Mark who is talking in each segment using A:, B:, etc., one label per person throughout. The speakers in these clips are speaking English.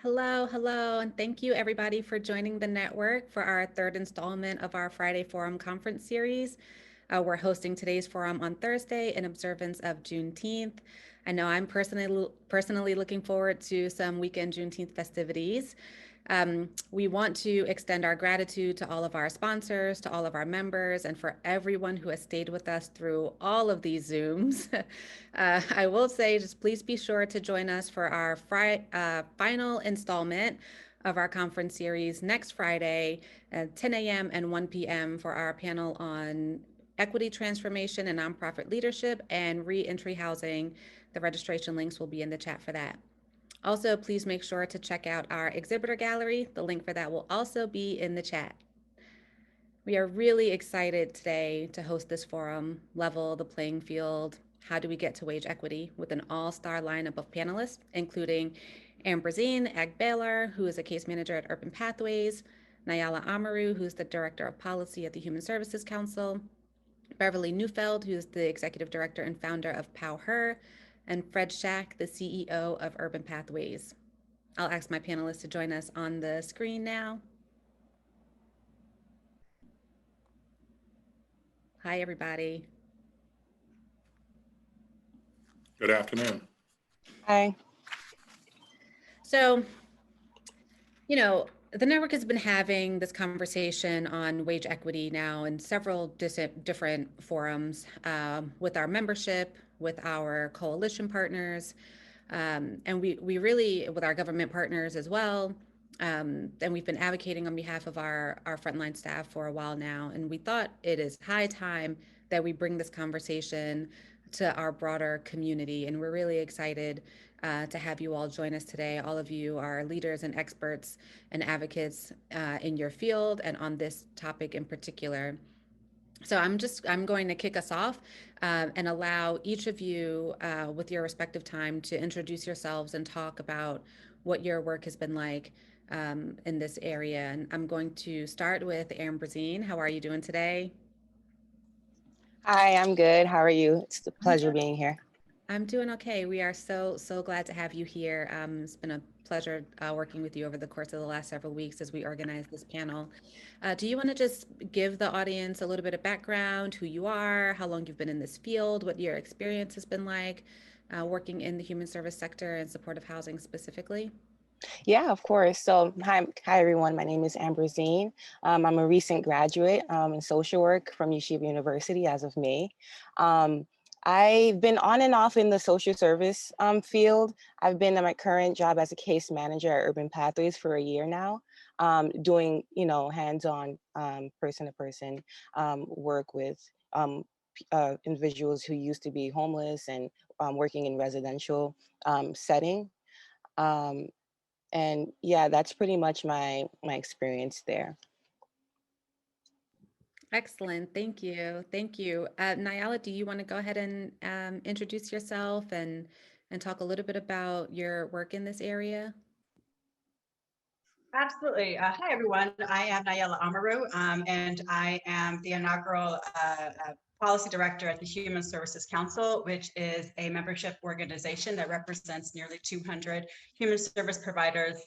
A: Hello, hello, and thank you everybody for joining the network for our third installment of our Friday Forum Conference series. We're hosting today's forum on Thursday in observance of Juneteenth. I know I'm personally looking forward to some weekend Juneteenth festivities. We want to extend our gratitude to all of our sponsors, to all of our members, and for everyone who has stayed with us through all of these Zooms. I will say, just please be sure to join us for our final installment of our conference series next Friday at 10 a.m. and 1 p.m. for our panel on equity transformation and nonprofit leadership and reentry housing. The registration links will be in the chat for that. Also, please make sure to check out our exhibitor gallery. The link for that will also be in the chat. We are really excited today to host this forum, Level the Playing Field, How Do We Get to Wage Equity, with an all-star lineup of panelists, including Ambroisine Agbelor, who is a case manager at Urban Pathways, Nayala Amaru, who's the Director of Policy at the Human Services Council, Beverly Neufeld, who's the Executive Director and founder of PowHer, and Fred Schack, the CEO of Urban Pathways. I'll ask my panelists to join us on the screen now. Hi, everybody.
B: Good afternoon.
C: Hi.
A: So, the network has been having this conversation on wage equity now in several different forums with our membership, with our coalition partners, and we really, with our government partners as well. And we've been advocating on behalf of our frontline staff for a while now. And we thought it is high time that we bring this conversation to our broader community. And we're really excited to have you all join us today. All of you are leaders and experts and advocates in your field and on this topic in particular. So I'm going to kick us off and allow each of you with your respective time to introduce yourselves and talk about what your work has been like in this area. And I'm going to start with Ambroisine. How are you doing today?
C: Hi, I'm good. How are you? It's a pleasure being here.
A: I'm doing okay. We are so glad to have you here. It's been a pleasure working with you over the course of the last several weeks as we organize this panel. Do you want to just give the audience a little bit of background, who you are, how long you've been in this field, what your experience has been like working in the human service sector and supportive housing specifically?
C: Yeah, of course. So hi everyone. My name is Ambroisine. I'm a recent graduate in social work from Yeshiva University as of May. I've been on and off in the social service field. I've been in my current job as a case manager at Urban Pathways for a year now, doing, hands-on person-to-person work with individuals who used to be homeless and working in residential setting. And yeah, that's pretty much my experience there.
A: Excellent. Thank you. Thank you. Nayala, do you want to go ahead and introduce yourself and talk a little bit about your work in this area?
D: Absolutely. Hi, everyone. I am Nayala Amaru, and I am the inaugural policy director at the Human Services Council, which is a membership organization that represents nearly 200 human service providers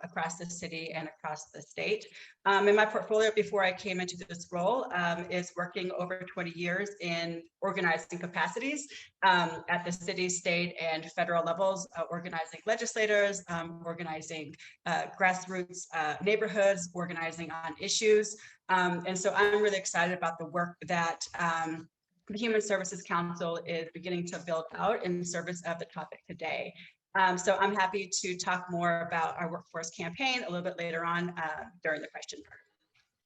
D: across the city and across the state. In my portfolio before I came into this role is working over 20 years in organizing capacities at the city, state, and federal levels, organizing legislators, organizing grassroots neighborhoods, organizing on issues. And so I'm really excited about the work that the Human Services Council is beginning to build out in service of the topic today. So I'm happy to talk more about our workforce campaign a little bit later on during the question part.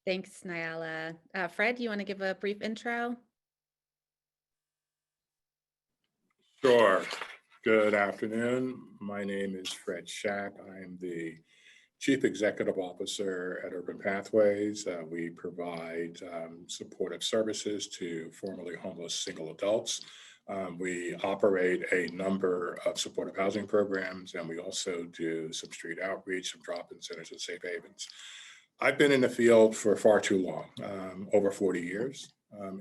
A: Thanks, Nayala. Fred, do you want to give a brief intro?
B: Sure. Good afternoon. My name is Fred Schack. I am the Chief Executive Officer at Urban Pathways. We provide supportive services to formerly homeless single adults. We operate a number of supportive housing programs, and we also do some street outreach, some drop-in centers and safe havens. I've been in the field for far too long, over 40 years.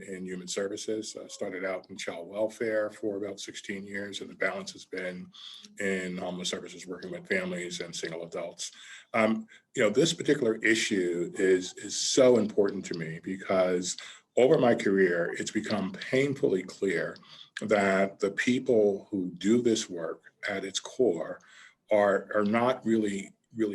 B: in human services. Started out in child welfare for about 16 years, and the balance has been in homeless services, working with families and single adults. This particular issue is so important to me because over my career, it's become painfully clear that the people who do this work at its core are not really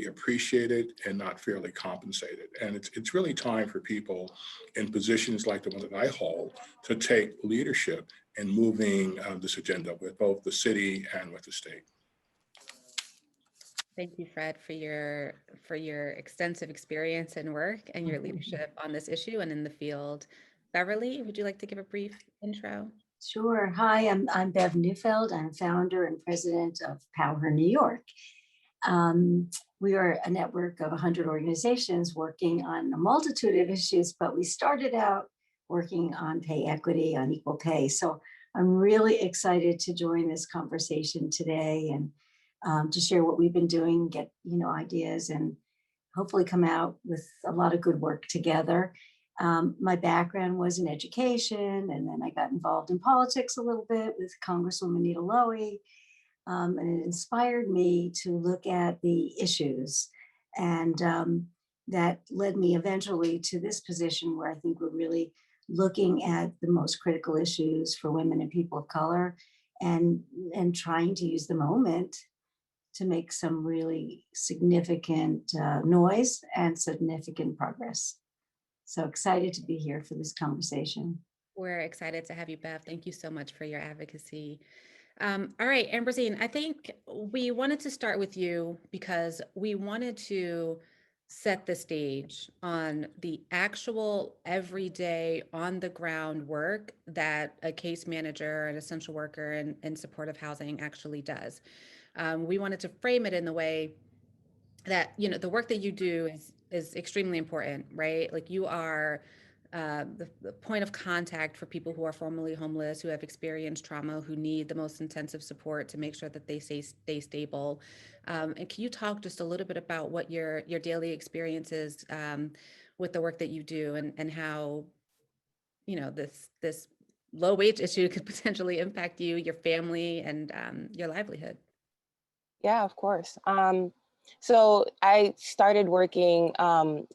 B: appreciated and not fairly compensated. And it's really time for people in positions like the one that I hold to take leadership in moving this agenda with both the city and with the state.
A: Thank you, Fred, for your extensive experience and work and your leadership on this issue and in the field. Beverly, would you like to give a brief intro?
E: Sure. Hi, I'm Bev Neufeld. I'm founder and president of PowHer New York. We are a network of 100 organizations working on a multitude of issues, but we started out working on pay equity, on equal pay. So I'm really excited to join this conversation today and to share what we've been doing, get ideas, and hopefully come out with a lot of good work together. My background was in education, and then I got involved in politics a little bit with Congresswoman Nita Lowey, and it inspired me to look at the issues. And that led me eventually to this position where I think we're really looking at the most critical issues for women and people of color and trying to use the moment to make some really significant noise and significant progress. So excited to be here for this conversation.
A: We're excited to have you, Bev. Thank you so much for your advocacy. All right, Ambroisine, I think we wanted to start with you because we wanted to set the stage on the actual everyday on the ground work that a case manager, an essential worker in supportive housing actually does. We wanted to frame it in the way that, the work that you do is extremely important, right? Like you are the point of contact for people who are formerly homeless, who have experienced trauma, who need the most intensive support to make sure that they stay stable. And can you talk just a little bit about what your daily experience is with the work that you do and how, this low wage issue could potentially impact you, your family, and your livelihood?
C: Yeah, of course. So I started working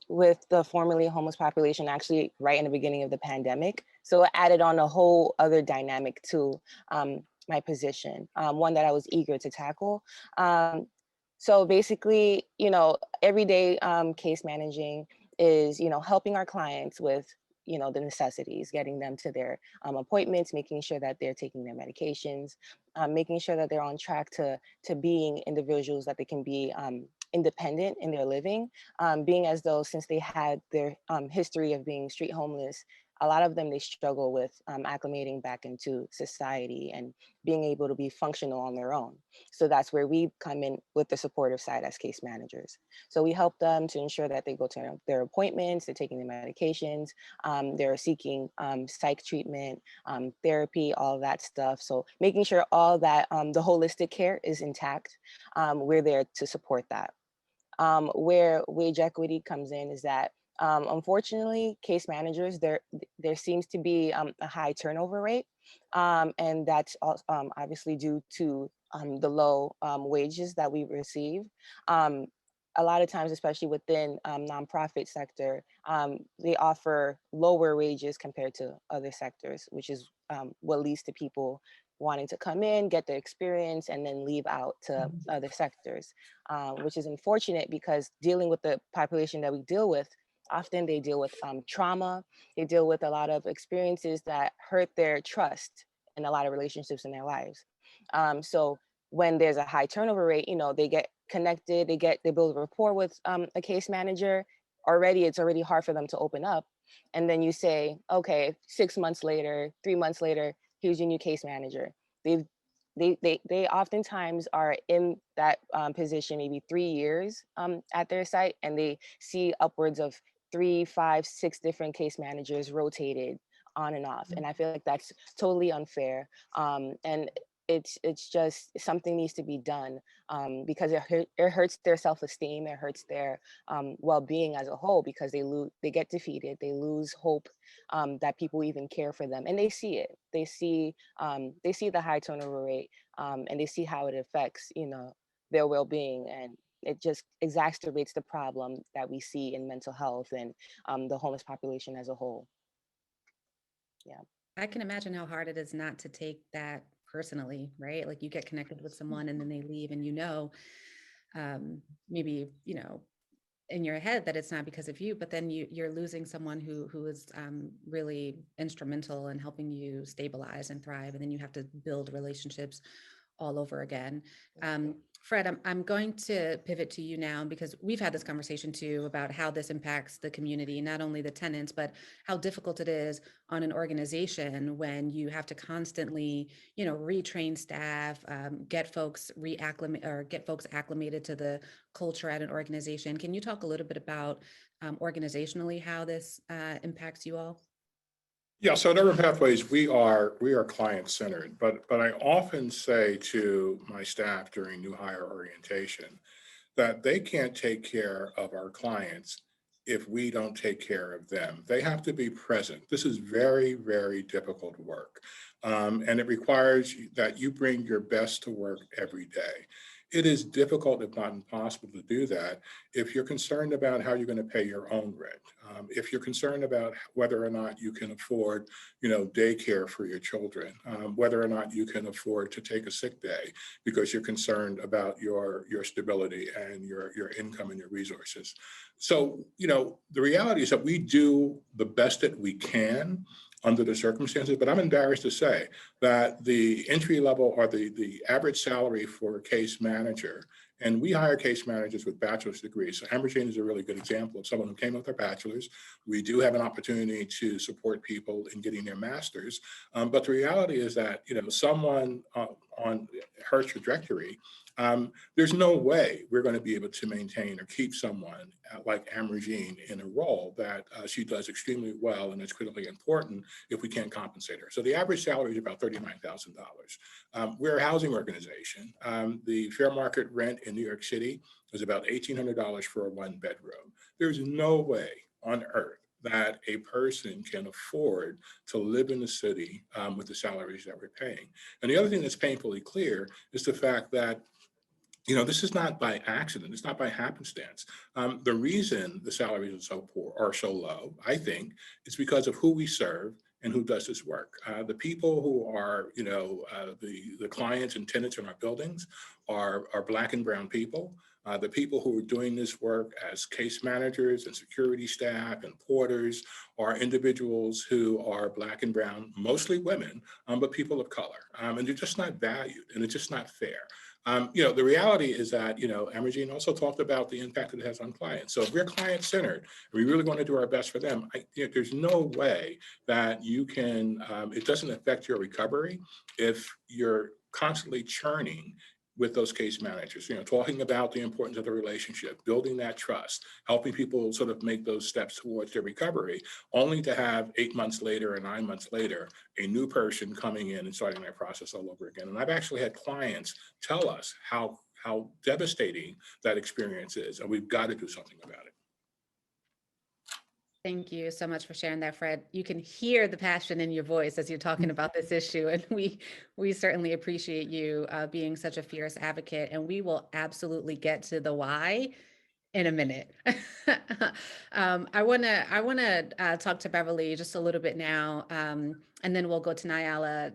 C: with the formerly homeless population actually right in the beginning of the pandemic. So it added on a whole other dynamic to my position, one that I was eager to tackle. So basically, everyday case managing is, helping our clients with the necessities, getting them to their appointments, making sure that they're taking their medications, making sure that they're on track to being individuals that they can be independent in their living, being as though since they had their history of being street homeless, a lot of them, they struggle with acclimating back into society and being able to be functional on their own. So that's where we come in with the supportive side as case managers. So we help them to ensure that they go to their appointments, they're taking their medications, they're seeking psych treatment, therapy, all of that stuff. So making sure all that the holistic care is intact, we're there to support that. Where wage equity comes in is that unfortunately, case managers, there seems to be a high turnover rate, and that's obviously due to the low wages that we receive. A lot of times, especially within nonprofit sector, they offer lower wages compared to other sectors, which is what leads to people wanting to come in, get the experience, and then leave out to other sectors, which is unfortunate because dealing with the population that we deal with, often they deal with trauma, they deal with a lot of experiences that hurt their trust in a lot of relationships in their lives. So when there's a high turnover rate, they get connected, they build rapport with a case manager. It's already hard for them to open up. And then you say, okay, 6 months later, 3 months later, here's your new case manager. They oftentimes are in that position maybe 3 years at their site, and they see upwards of 3, 5, 6 different case managers rotated on and off. And I feel like that's totally unfair. And it's just something needs to be done, because it hurts their self-esteem, it hurts their well-being as a whole, because they get defeated, they lose hope that people even care for them, and they see it. They see the high turnover rate, and they see how it affects, their well-being, and it just exacerbates the problem that we see in mental health and the homeless population as a whole. Yeah.
A: I can imagine how hard it is not to take that personally, right? Like you get connected with someone and then they leave, and maybe, in your head that it's not because of you, but then you're losing someone who is really instrumental in helping you stabilize and thrive, and then you have to build relationships all over again. Fred, I'm going to pivot to you now, because we've had this conversation too about how this impacts the community, not only the tenants, but how difficult it is on an organization when you have to constantly, retrain staff, get folks acclimated to the culture at an organization. Can you talk a little bit about organizationally how this impacts you all?
B: Yeah, so at Urban Pathways, we are client-centered, but I often say to my staff during new hire orientation that they can't take care of our clients if we don't take care of them. They have to be present. This is very, very difficult work, and it requires that you bring your best to work every day. It is difficult, if not impossible, to do that if you're concerned about how you're going to pay your own rent, if you're concerned about whether or not you can afford, daycare for your children, whether or not you can afford to take a sick day because you're concerned about your stability and your income and your resources. So, the reality is that we do the best that we can under the circumstances, but I'm embarrassed to say that the entry level or the average salary for a case manager, and we hire case managers with bachelor's degrees. So Ambroisine is a really good example of someone who came with their bachelor's. We do have an opportunity to support people in getting their master's. But the reality is that, someone on her trajectory, there's no way we're going to be able to maintain or keep someone like Amaru in a role that she does extremely well and it's critically important if we can't compensate her. So the average salary is about $39,000. We're a housing organization. The fair market rent in New York City is about $1,800 for a one bedroom. There's no way on earth that a person can afford to live in the city with the salaries that we're paying. And the other thing that's painfully clear is the fact that this is not by accident. It's not by happenstance. The reason the salaries are so poor or so low, I think, is because of who we serve and who does this work. The people who are, the clients and tenants in our buildings are Black and brown people. The people who are doing this work as case managers and security staff and porters are individuals who are Black and brown, mostly women, but people of color. And they're just not valued, and it's just not fair. The reality is that, Amaru also talked about the impact that it has on clients. So if we're client-centered, we really want to do our best for them. There's no way that you can, it doesn't affect your recovery if you're constantly churning with those case managers, talking about the importance of the relationship, building that trust, helping people sort of make those steps towards their recovery, only to have 8 months later or 9 months later, a new person coming in and starting that process all over again. And I've actually had clients tell us how devastating that experience is, and we've got to do something about it.
A: Thank you so much for sharing that, Fred. You can hear the passion in your voice as you're talking about this issue, and we certainly appreciate you being such a fierce advocate, and we will absolutely get to the why in a minute. I wanna talk to Beverly just a little bit now, and then we'll go to Nayala.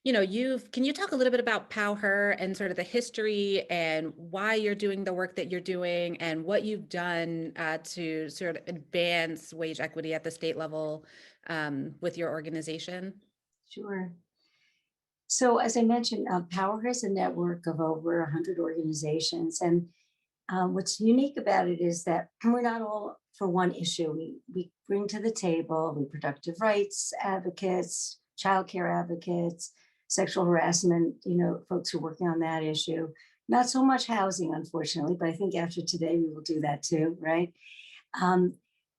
A: Can you talk a little bit about PowHer and sort of the history and why you're doing the work that you're doing and what you've done to sort of advance wage equity at the state level with your organization?
E: Sure. So as I mentioned, PowHer is a network of over 100 organizations. And what's unique about it is that we're not all for one issue. We bring to the table reproductive rights advocates, childcare advocates, sexual harassment, folks who are working on that issue. Not so much housing, unfortunately, but I think after today we will do that too, right?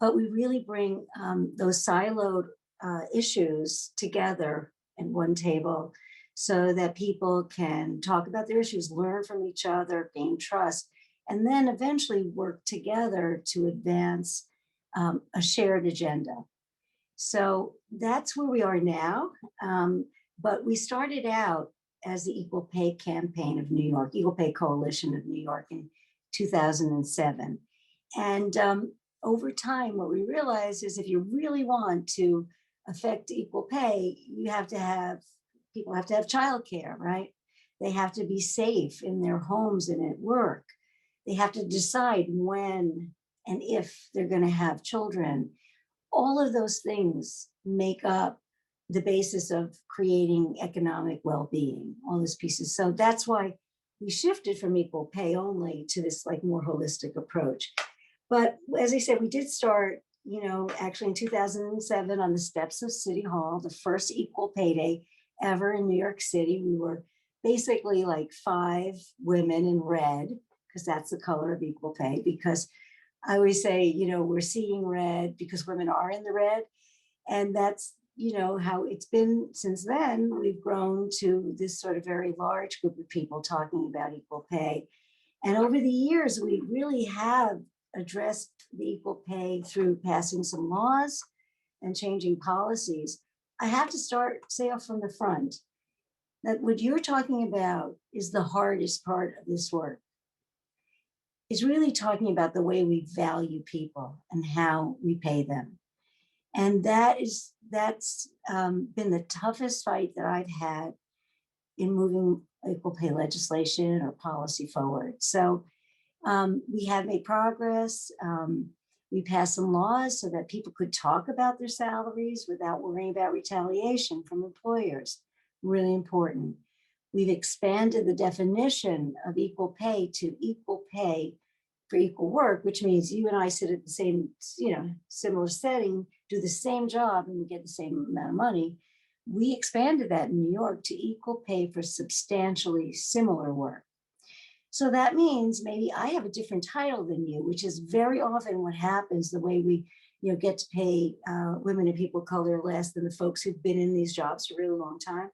E: But we really bring those siloed issues together at one table so that people can talk about their issues, learn from each other, gain trust, and then eventually work together to advance a shared agenda. So that's where we are now. But we started out as the Equal Pay Campaign of New York, Equal Pay Coalition of New York in 2007. And over time, what we realized is if you really want to affect equal pay, you have to have, people have to have childcare, right? They have to be safe in their homes and at work. They have to decide when and if they're going to have children. All of those things make up the basis of creating economic well-being, all those pieces. So that's why we shifted from equal pay only to this like more holistic approach. But as I said, we did start, actually in 2007 on the steps of City Hall, the first equal pay day ever in New York City. We were basically like 5 women in red, because that's the color of equal pay, because I always say, we're seeing red because women are in the red. And that's, how it's been since then. We've grown to this sort of very large group of people talking about equal pay. And over the years, we really have addressed the equal pay through passing some laws and changing policies. I have to say off from the front that what you're talking about is the hardest part of this work. Is really talking about the way we value people and how we pay them. And that's been the toughest fight that I've had in moving equal pay legislation or policy forward. So we have made progress. We passed some laws so that people could talk about their salaries without worrying about retaliation from employers. Really important. We've expanded the definition of equal pay to equal pay for equal work, which means you and I sit at the same, similar setting, do the same job, and we get the same amount of money. We expanded that in New York to equal pay for substantially similar work. So that means maybe I have a different title than you, which is very often what happens, the way we get to pay women and people of color less than the folks who've been in these jobs for a really long time.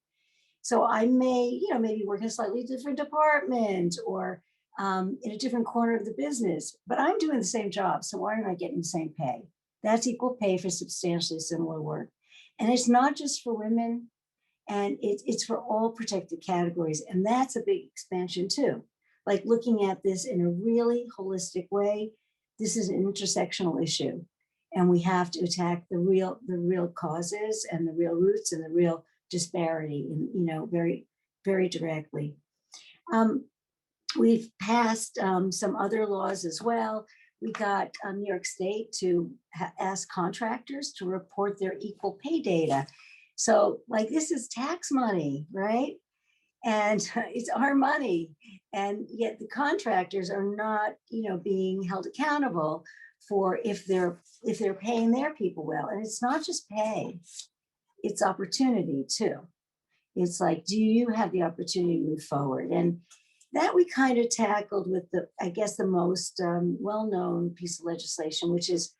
E: So I may, maybe work in a slightly different department or in a different corner of the business, but I'm doing the same job. So why am I getting the same pay? That's equal pay for substantially similar work. And it's not just for women, and it's for all protected categories. And that's a big expansion too. Like looking at this in a really holistic way, this is an intersectional issue. And we have to attack the real causes and the real roots and the real disparity, very, very directly. We've passed some other laws as well. We got New York State to ask contractors to report their equal pay data. So like this is tax money, right? And it's our money. And yet the contractors are not, being held accountable for if they're paying their people well. And it's not just pay, it's opportunity too. It's like, do you have the opportunity to move forward? And that we kind of tackled with the most well-known piece of legislation, which is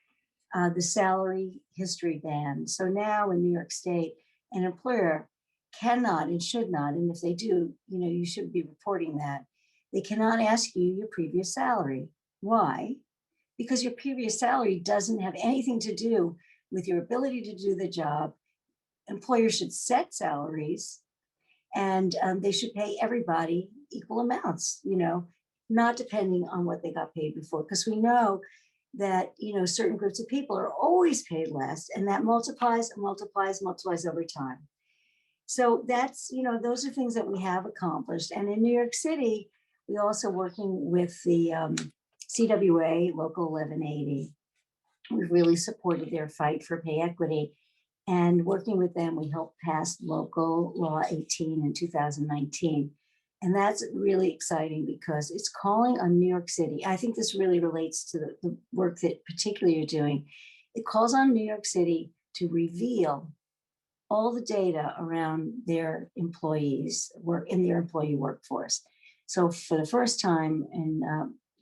E: the salary history ban. So now in New York State, an employer cannot and should not, and if they do, you should be reporting that. They cannot ask you your previous salary. Why? Because your previous salary doesn't have anything to do with your ability to do the job. Employers should set salaries, and they should pay everybody equal amounts, not depending on what they got paid before, because we know that, certain groups of people are always paid less, and that multiplies and multiplies over time. So that's, those are things that we have accomplished. And in New York City, we're also working with the CWA Local 1180. We've really supported their fight for pay equity. And working with them, we helped pass Local Law 18 in 2019. And that's really exciting because it's calling on New York City. I think this really relates to the work that particularly you're doing. It calls on New York City to reveal all the data around their employees in their employee workforce. So for the first time in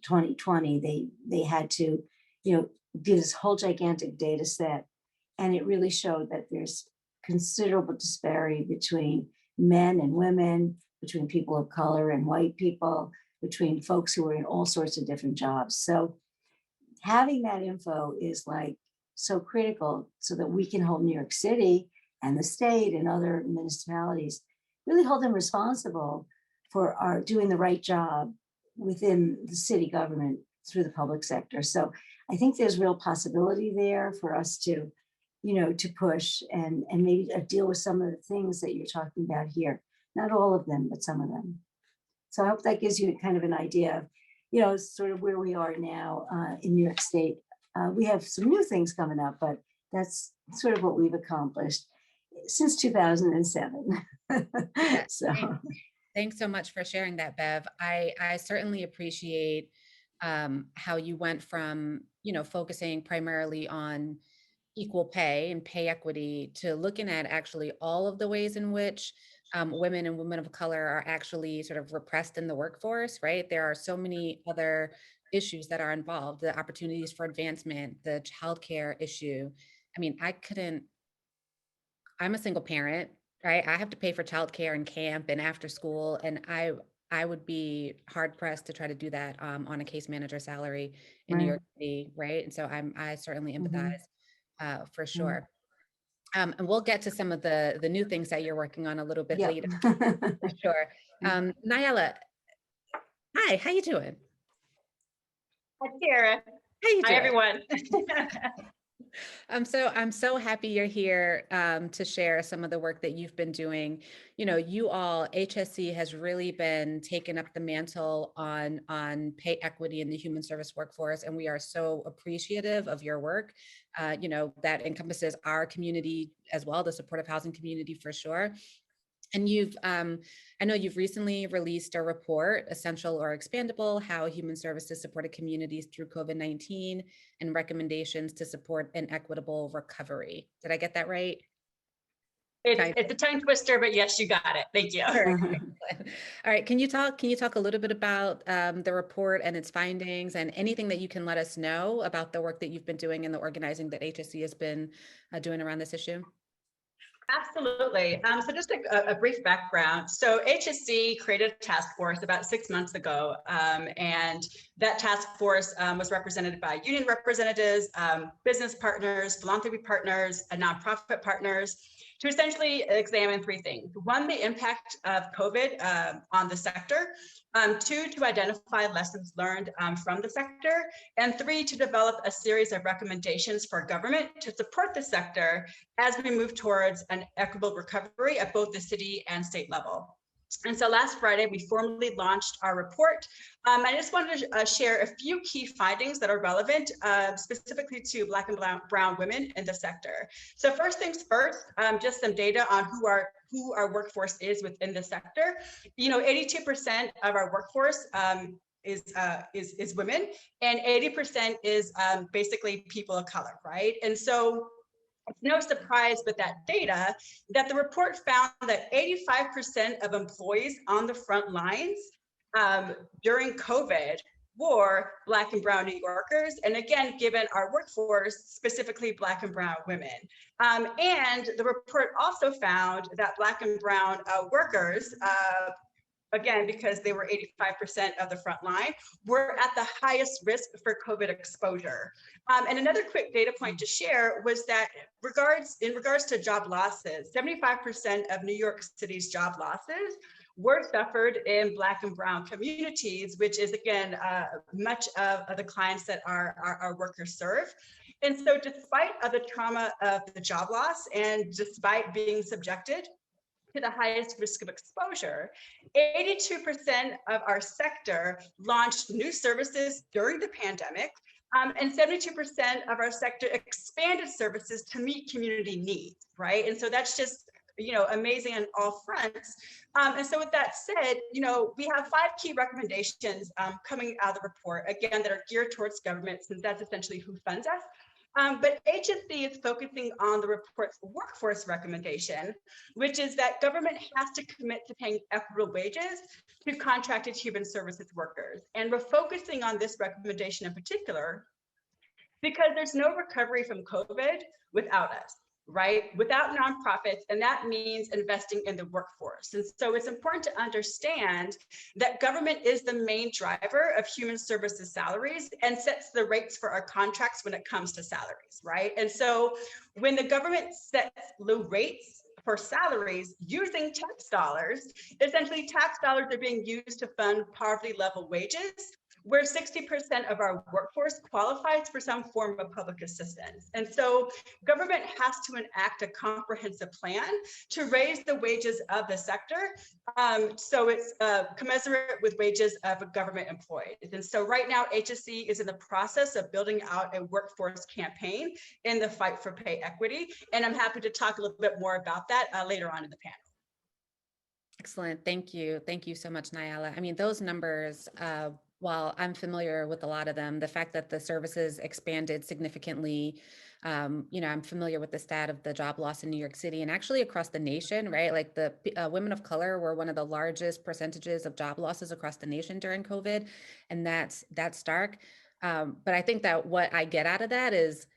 E: 2020, they had to, give this whole gigantic data set. And it really showed that there's considerable disparity between men and women, between people of color and white people, between folks who are in all sorts of different jobs. So having that info is like so critical so that we can hold New York City and the state and other municipalities, really hold them responsible for our doing the right job within the city government through the public sector. So I think there's real possibility there for us to, to push and maybe deal with some of the things that you're talking about here. Not all of them, but some of them. So I hope that gives you kind of an idea of, sort of where we are now in New York State. We have some new things coming up, but that's sort of what we've accomplished since 2007. So.
A: Thanks so much for sharing that, Bev. I certainly appreciate how you went from, focusing primarily on equal pay and pay equity to looking at actually all of the ways in which women and women of color are actually sort of repressed in the workforce, right? There are so many other issues that are involved, the opportunities for advancement, the childcare issue. I mean, I'm a single parent, right? I have to pay for childcare and camp and after school, and I would be hard pressed to try to do that on a case manager salary in New York City, right? And so I certainly empathize for sure. And we'll get to some of the new things that you're working on a little bit later, for sure. Nayala, hi, how you doing?
D: Hi, Tara.
A: How you doing?
D: Hi, everyone.
A: I'm so happy you're here to share some of the work that you've been doing. You all, HSC has really been taking up the mantle on pay equity in the human service workforce, and we are so appreciative of your work. That encompasses our community as well, the supportive housing community for sure. And I know you've recently released a report, Essential or Expandable, How Human Services Supported Communities Through COVID-19 and Recommendations to Support an Equitable Recovery. Did I get that right?
D: It's a tongue twister, but yes, you got it. Thank you.
A: All right. Can you talk a little bit about the report and its findings and anything that you can let us know about the work that you've been doing and the organizing that HSC has been doing around this issue?
D: Absolutely. So just a brief background. So HSC created a task force about 6 months ago, and that task force was represented by union representatives, business partners, philanthropy partners, and nonprofit partners to essentially examine three things. One, the impact of COVID on the sector. Two, to identify lessons learned from the sector. And three, to develop a series of recommendations for government to support the sector as we move towards an equitable recovery at both the city and state level. And so last Friday, we formally launched our report. I just wanted to share a few key findings that are relevant specifically to Black and brown women in the sector. So first things first, just some data on who our workforce is within the sector. 82% of our workforce is women, and 80% is basically people of color, right? And so it's no surprise with that data that the report found that 85% of employees on the front lines during COVID were Black and brown New Yorkers. And again, given our workforce, specifically Black and brown women. And the report also found that Black and brown workers, again, because they were 85% of the front line, were at the highest risk for COVID exposure. And another quick data point to share was that in regards to job losses, 75% of New York City's job losses were suffered in Black and brown communities, which is, again, much of the clients that our workers serve. And so despite of the trauma of the job loss and despite being subjected to the highest risk of exposure, 82% of our sector launched new services during the pandemic, and 72% of our sector expanded services to meet community needs, right? And so that's just, amazing on all fronts. And so with that said, we have 5 key recommendations coming out of the report, again, that are geared towards government, since that's essentially who funds us. But HSC is focusing on the report's workforce recommendation, which is that government has to commit to paying equitable wages to contracted human services workers. And we're focusing on this recommendation in particular because there's no recovery from COVID without us. right, without nonprofits, and that means investing in the workforce. And so it's important to understand that government is the main driver of human services salaries and sets the rates for our contracts when it comes to salaries, right? And so when the government sets low rates for salaries using tax dollars, essentially tax dollars are being used to fund poverty level wages, where 60% of our workforce qualifies for some form of public assistance. And so government has to enact a comprehensive plan to raise the wages of the sector, so it's commensurate with wages of government employees. And so right now, HSC is in the process of building out a workforce campaign in the fight for pay equity. And I'm happy to talk a little bit more about that later on in the panel.
A: Excellent. Thank you. Thank you so much, Nayala. I mean, those numbers, while I'm familiar with a lot of them, the fact that the services expanded significantly, I'm familiar with the stat of the job loss in New York City and actually across the nation, right? Like the women of color were one of the largest percentages of job losses across the nation during COVID. And that's stark. But I think that what I get out of that is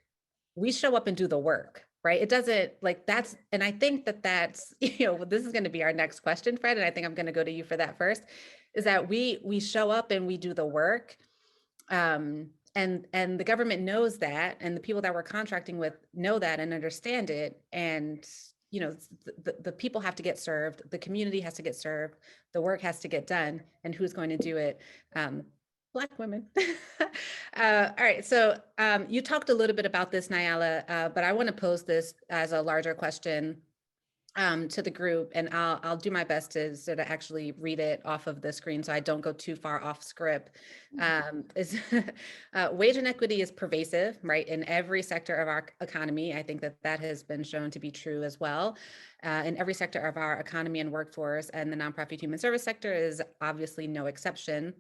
A: we show up and do the work, right? It doesn't like that's, and I think that that's, this is going to be our next question, Fred, and I think I'm going to go to you for that first, is that we show up and we do the work. And the government knows that, and the people that we're contracting with know that and understand it. And, the people have to get served, the community has to get served, the work has to get done, and who's going to do it? Black women. All right, so you talked a little bit about this, Nayala, but I want to pose this as a larger question to the group, and I'll do my best to sort of actually read it off of the screen so I don't go too far off script. Wage inequity is pervasive, right, in every sector of our economy. I think that has been shown to be true as well. In every sector of our economy and workforce, and the nonprofit human service sector is obviously no exception.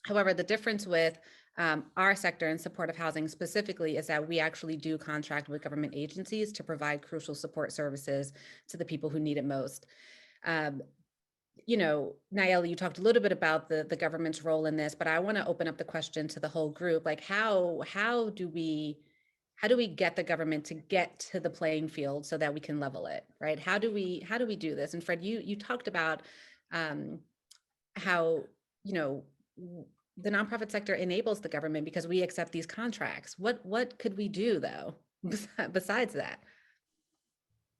A: However, the difference with our sector in supportive housing specifically is that we actually do contract with government agencies to provide crucial support services to the people who need it most. Nayeli, you talked a little bit about the government's role in this, but I want to open up the question to the whole group. Like, how do we get the government to get to the playing field so that we can level it, right? How do we do this? And Fred, you talked about how the nonprofit sector enables the government because we accept these contracts. What could we do though, besides that?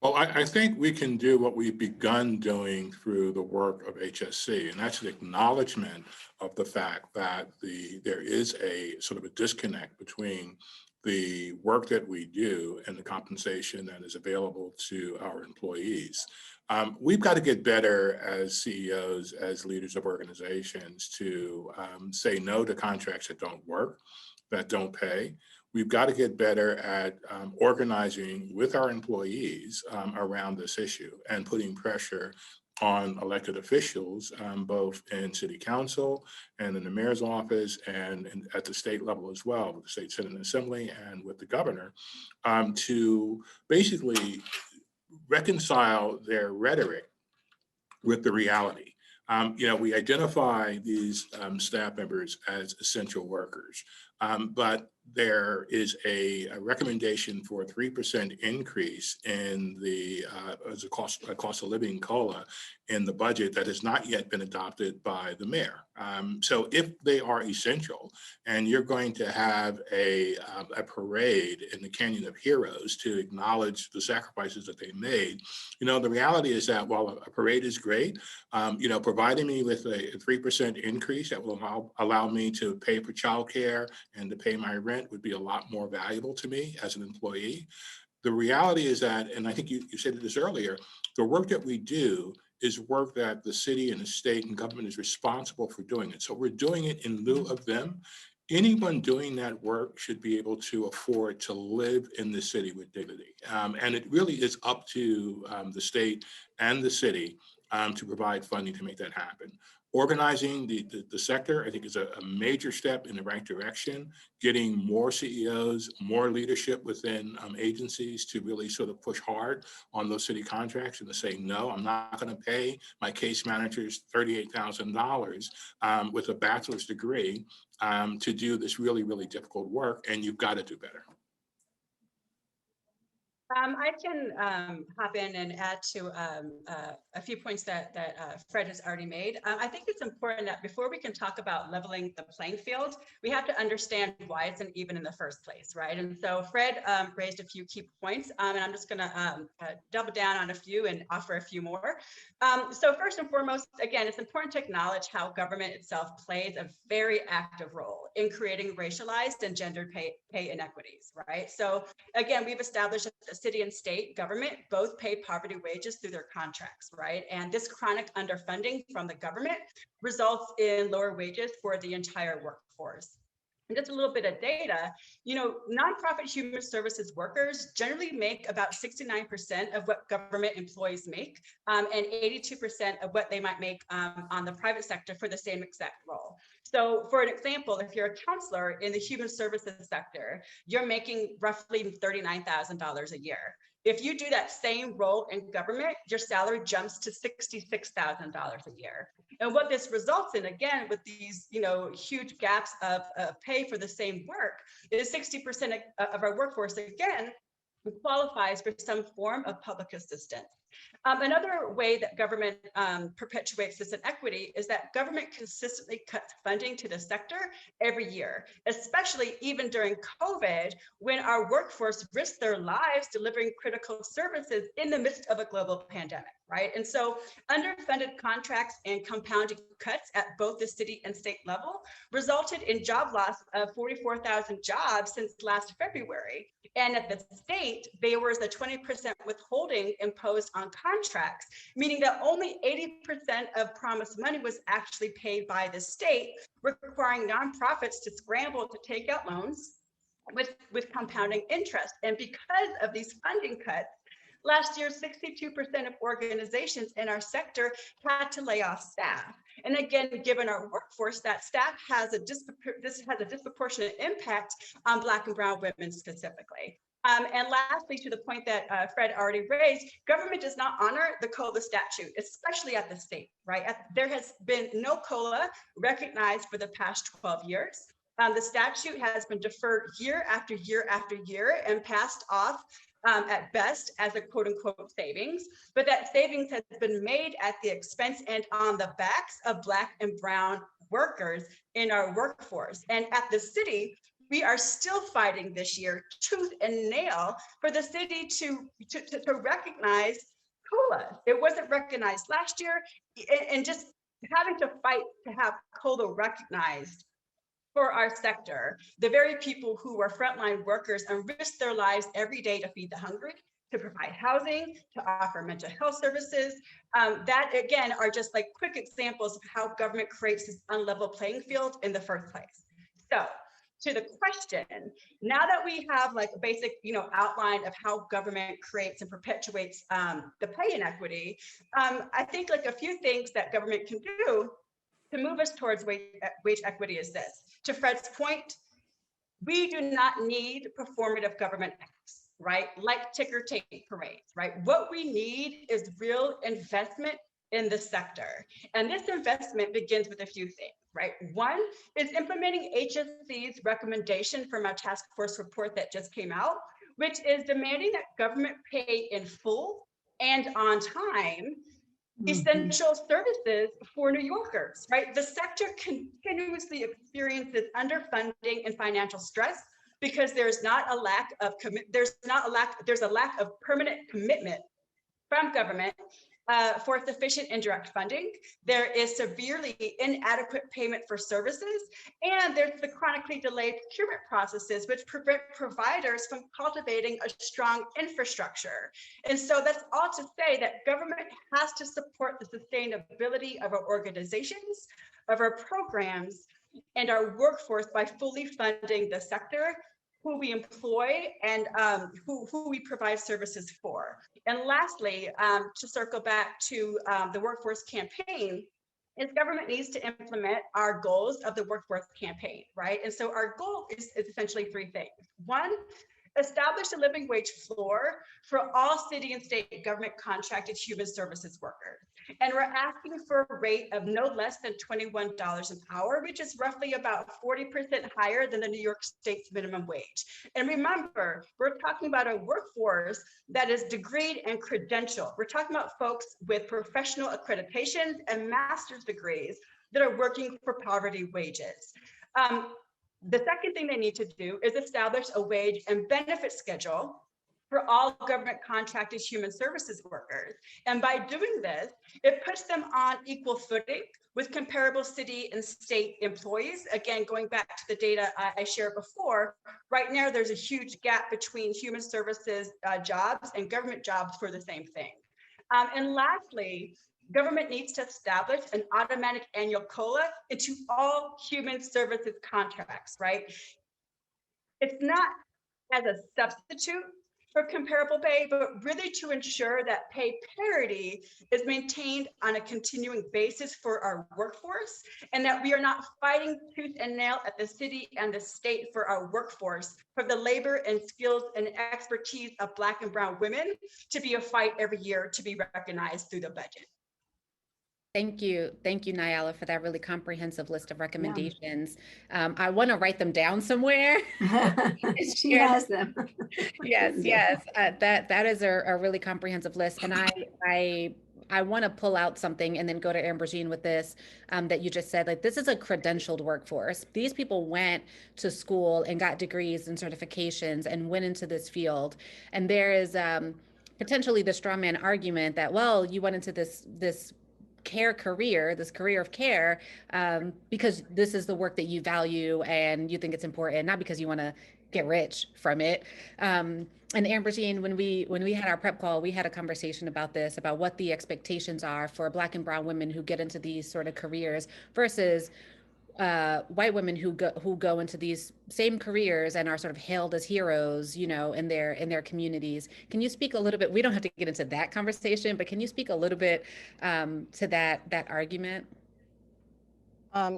B: Well, I think we can do what we've begun doing through the work of HSC, and that's an acknowledgement of the fact that there is a sort of a disconnect between the work that we do and the compensation that is available to our employees. We've got to get better as CEOs, as leaders of organizations, to say no to contracts that don't work, that don't pay. We've got to get better at organizing with our employees around this issue and putting pressure on elected officials, both in city council and in the mayor's office and at the state level as well, with the state Senate and Assembly and with the governor, to basically reconcile their rhetoric with the reality. We identify these staff members as essential workers, but there is a recommendation for a 3% increase in the as a cost of living COLA in the budget that has not yet been adopted by the mayor. So if they are essential and you're going to have a parade in the Canyon of Heroes to acknowledge the sacrifices that they made, the reality is that while a parade is great, providing me with a 3% increase that will allow me to pay for childcare and to pay my rent would be a lot more valuable to me as an employee. The reality is that, and I think you said this earlier, the work that we do is work that the city and the state and government is responsible for doing it. So we're doing it in lieu of them. Anyone doing that work should be able to afford to live in the city with dignity. And it really is up to the state and the city to provide funding to make that happen. Organizing the sector, I think, is a major step in the right direction. Getting more CEOs, more leadership within agencies to really sort of push hard on those city contracts and to say, no, I'm not going to pay my case managers $38,000 with a bachelor's degree to do this really, really difficult work, and you've got to do better.
D: I can hop in and add to a few points that Fred has already made. I think it's important that before we can talk about leveling the playing field, we have to understand why it's uneven in the first place, right? And so Fred raised a few key points, and I'm just going to double down on a few and offer a few more. So first and foremost, again, it's important to acknowledge how government itself plays a very active role in creating racialized and gendered pay inequities, right? So again, we've established that the city and state government both pay poverty wages through their contracts, right? And this chronic underfunding from the government results in lower wages for the entire workforce. And just a little bit of data, you know, nonprofit human services workers generally make about 69% of what government employees make, and 82% of what they might make on the private sector for the same exact role. So for an example, if you're a counselor in the human services sector, you're making roughly $39,000 a year. If you do that same role in government, your salary jumps to $66,000 a year. And what this results in, again, with these, you know, huge gaps of pay for the same work, is 60% of our workforce, again, qualifies for some form of public assistance. Another way that government perpetuates this inequity is that government consistently cuts funding to the sector every year, especially even during COVID, when our workforce risked their lives delivering critical services in the midst of a global pandemic, right? And so underfunded contracts and compounding cuts at both the city and state level resulted in job loss of 44,000 jobs since last February. And at the state, there was a 20% withholding imposed on contracts, meaning that only 80% of promised money was actually paid by the state, requiring nonprofits to scramble to take out loans with compounding interest. And because of these funding cuts, last year, 62% of organizations in our sector had to lay off staff. And again, given our workforce, that staff has a disproportionate impact on Black and Brown women specifically. And lastly, to the point that Fred already raised, government does not honor the COLA statute, especially at the state, right? There has been no COLA recognized for the past 12 years. The statute has been deferred year after year after year and passed off at best as a quote unquote savings, but that savings has been made at the expense and on the backs of Black and Brown workers in our workforce. And at the city, we are still fighting this year, tooth and nail, for the city to recognize COLA. It wasn't recognized last year, and just having to fight to have COLA recognized for our sector, the very people who are frontline workers and risk their lives every day to feed the hungry, to provide housing, to offer mental health services. That again are just like quick examples of how government creates this unlevel playing field in the first place. So to the question, now that we have like a basic, you know, outline of how government creates and perpetuates the pay inequity, I think like a few things that government can do to move us towards wage equity is this. To Fred's point, we do not need performative government acts, right? Like ticker tape parades, right? What we need is real investment in the sector. And this investment begins with a few things, right? One is implementing HSC's recommendation from our task force report that just came out, which is demanding that government pay in full and on time essential services for New Yorkers, right? The sector continuously experiences underfunding and financial stress because there's not a lack of there's a lack of permanent commitment from government for sufficient indirect funding. There is severely inadequate payment for services, and there's the chronically delayed procurement processes, which prevent providers from cultivating a strong infrastructure. And so that's all to say that government has to support the sustainability of our organizations, of our programs, and our workforce by fully funding the sector, who we employ, and who we provide services for. And lastly, to circle back to the workforce campaign, is government needs to implement our goals of the workforce campaign, right? And so our goal is essentially three things. One establish a living wage floor for all city and state government contracted human services workers. And we're asking for a rate of no less than $21 an hour, which is roughly about 40% higher than the New York State's minimum wage. And remember, we're talking about a workforce that is degreed and credentialed. We're talking about folks with professional accreditations and master's degrees that are working for poverty wages. The second thing they need to do is establish a wage and benefit schedule for all government contracted human services workers. And by doing this, it puts them on equal footing with comparable city and state employees. Again, going back to the data I shared before, right now there's a huge gap between human services jobs and government jobs for the same thing. And lastly, government needs to establish an automatic annual COLA into all human services contracts, right? It's not as a substitute for comparable pay, but really to ensure that pay parity is maintained on a continuing basis for our workforce, and that we are not fighting tooth and nail at the city and the state for our workforce, for the labor and skills and expertise of Black and Brown women to be a fight every year to be recognized through the budget.
A: Thank you, Nyala, for that really comprehensive list of recommendations. I want to write them down somewhere.
E: She has them.
A: Yes. That is a really comprehensive list, and I want to pull out something and then go to Ambroisine with this that you just said. Like, this is a credentialed workforce. These people went to school and got degrees and certifications and went into this field, and there is potentially the straw man argument that, well, you went into this career of care, because this is the work that you value and you think it's important, not because you want to get rich from it. And Ambrosine, when we had our prep call, we had a conversation about this, about what the expectations are for Black and Brown women who get into these sort of careers versus white women who go into these same careers and are sort of hailed as heroes, in their communities. Can you speak a little bit? We don't have to get into that conversation, but can you speak a little bit to that argument?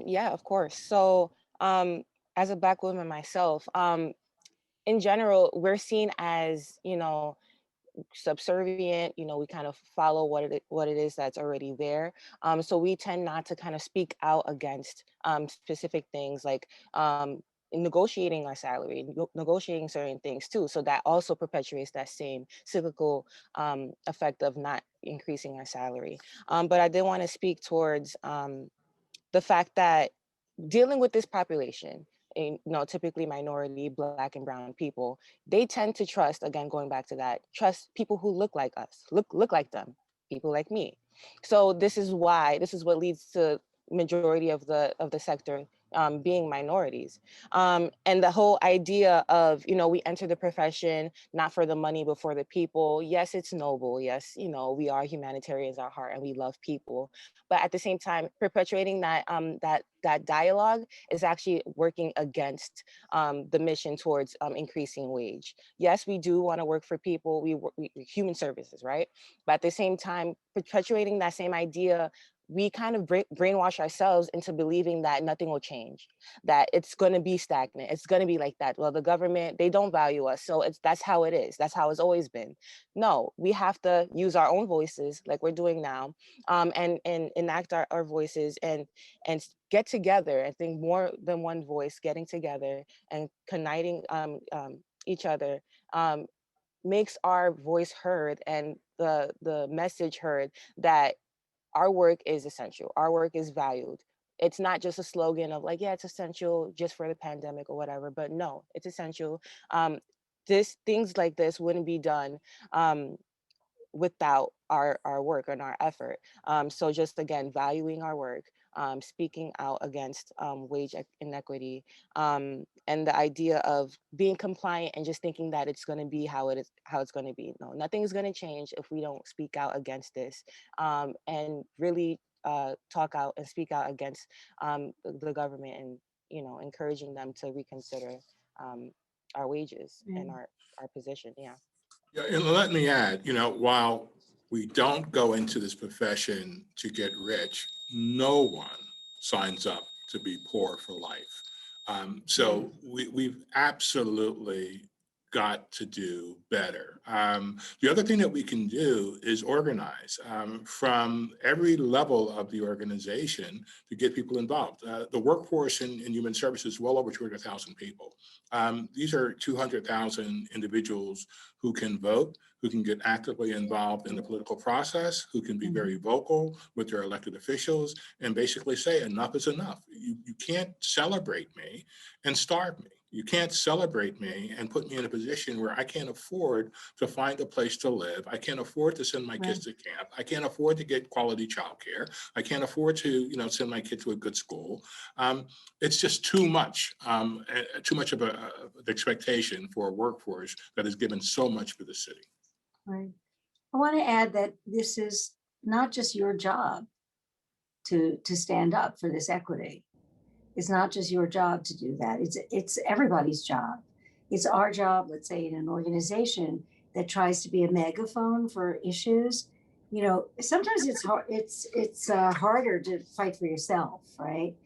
C: Yeah, of course. So as a Black woman myself, in general, we're seen as, subservient. We kind of follow what it is that's already there. So we tend not to kind of speak out against specific things like negotiating our salary, negotiating certain things too. So that also perpetuates that same cyclical effect of not increasing our salary. But I did want to speak towards the fact that dealing with this population, typically minority, Black and Brown people, they tend to trust, again, going back to that, trust people who look like us, look like them, people like me. So this is what leads to majority of the sector being minorities. And the whole idea of, we enter the profession not for the money, but for the people. Yes, it's noble. Yes, we are humanitarians at heart and we love people. But at the same time, perpetuating that dialogue is actually working against the mission towards increasing wage. Yes, we do want to work for people. We human services, right? But at the same time, perpetuating that same idea, we kind of brainwash ourselves into believing that nothing will change, that it's going to be stagnant. It's going to be like that. Well, the government, they don't value us. So that's how it is. That's how it's always been. No, we have to use our own voices like we're doing now, and enact our voices and get together. I think more than one voice getting together and uniting each other makes our voice heard and the message heard that our work is essential. Our work is valued. It's not just a slogan of like, yeah, it's essential just for the pandemic or whatever, but no, it's essential. Things like this wouldn't be done without our work and our effort. So just again, valuing our work, speaking out against wage inequity, and the idea of being compliant and just thinking that it's going to be how it's going to be. No, nothing is going to change if we don't speak out against this, and really talk out and speak out against the government, and encouraging them to reconsider our wages and our position. Yeah.
B: Yeah, and let me add, while we don't go into this profession to get rich, no one signs up to be poor for life. So we've absolutely got to do better. The other thing that we can do is organize from every level of the organization to get people involved. The workforce in human services is well over 200,000 people. These are 200,000 individuals who can vote, who can get actively involved in the political process, who can be very vocal with their elected officials and basically say enough is enough. You can't celebrate me and starve me. You can't celebrate me and put me in a position where I can't afford to find a place to live. I can't afford to send my kids to camp. I can't afford to get quality childcare. I can't afford to, send my kids to a good school. It's just too much of an expectation for a workforce that has given so much for the city.
E: Right. I want to add that this is not just your job to stand up for this equity. It's not just your job to do that. It's everybody's job. It's our job, let's say, in an organization that tries to be a megaphone for issues. Sometimes it's hard. It's harder to fight for yourself, right?